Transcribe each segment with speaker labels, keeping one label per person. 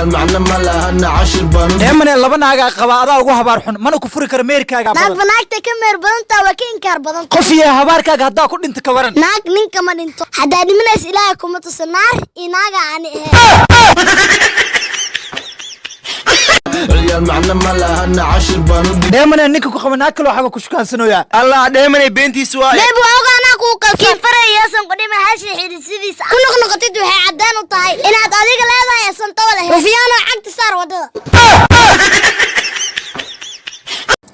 Speaker 1: المعنى مالها أنا عشر بانو
Speaker 2: من اللبن ناقة قباضة وهبار حن ما نكفر كرميركا
Speaker 3: naag banaagta ka meer badanta waa ka inkaar badan
Speaker 2: قفية هباركا هدا كل انت كورن
Speaker 3: naag ninka ma dhinto hadaa dhimanaysa ilaahay kuma tuso naar inaaga aan
Speaker 1: المعنى مالها أنا عشر بانو
Speaker 2: دائما انك كخمنا كل حاجة كشكان سنويا
Speaker 4: الله دائما بنتي سواء
Speaker 3: deeb waa ogaanaa kuu kalsoon farayaasan qodhima hashi xididsidiisa ku noqnoqotid waxay cadaan u tahay inaad adiga leedahay santada leh rufiyaano cagta saar wadada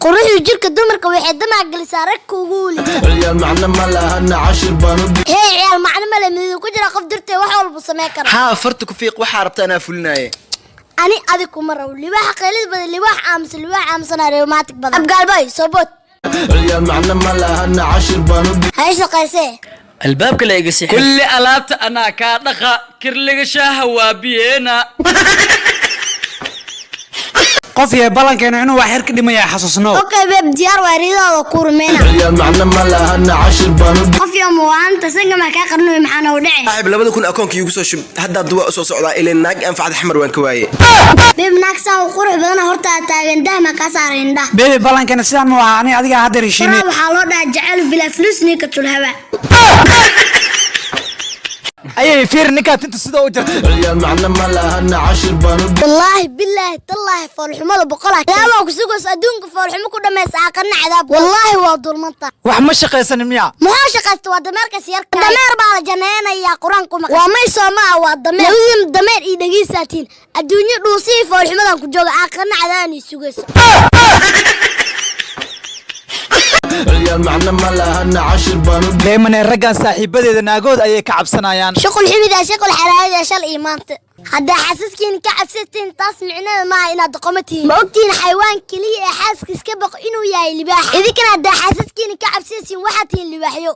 Speaker 3: quruxda jirka dumarka waxay damac galisaa rag kuugu wuli
Speaker 1: المعنى مالها أنا عشر بانو
Speaker 3: hey ciyaal macno male miduu ku jira qof dirtay wax walba sameyn kara
Speaker 4: ها فرتك فيق وحاربت أنا فلناي
Speaker 3: ani adig kuma raw libaax qeylid badan libaax aamusan rheumatic badan abgaalbay sobot
Speaker 1: المعنى مالها أنا عشر بانو
Speaker 3: hay shaqaysee
Speaker 4: الباب كلا يقسي
Speaker 5: كل ألابت أنا كادخا كرلق شاها وابينا
Speaker 2: قفية بلانكينا إنه واحد كده يا حسسنو
Speaker 3: okay babe diyaar waa ridaada ku rumeena
Speaker 1: المعنى مالها أنا عشر بانو
Speaker 3: qof iyo muwaanta saga ma ka qarnay maxana u dhacay
Speaker 4: صاحب لبدا كون أكونك يوسو شب هدا الدواء أسوس عضا إلى الناق أنفع حمر وين كواي
Speaker 3: babe naagsa oo qurux badan horta taagan dahma ka saarin dah
Speaker 2: بيبي بلانكينا سيدان waa ani adiga hadda rishiinay
Speaker 3: waxaa loo dhaca jacayl bila flus ninka tulhaba
Speaker 2: ayay fiir ninkaad inta sida u jirtay
Speaker 1: المعنى مالها أنا عشر بانو
Speaker 3: wallahi billahi tallahi foolxumada boqolaa yaa ku sugas adduunka foolxumo ku dhameysay qana cadaab wallahi waa dulmanta
Speaker 2: wax ma shaqaysan miya
Speaker 3: maxaa shaqaysta waa dameerka siyarka dameer baa la janeenaya quraanku ma waa may Soomaa waa dameer labadii dameer ii dhageysaatiin adduunyo dhuusii foolxumadan ku jooga qana cadaani sugas
Speaker 1: المعنى مالها أنا عشر بانو
Speaker 2: دائما الرجال saaxiibadeeda naagood ayay ka cabsanayaan
Speaker 3: shaqul ximida shaqul xalaayada shal iimaanta hadda xasaskiin ka cabsatiin taas micnaheedu ma inaad qomatiin ma ogtiin xayawaan kaliya ee xaaska iska baq inuu yahay libaax idinkana hadda xasaskiin ka cabsatiin waxaad tihiin libaaxyo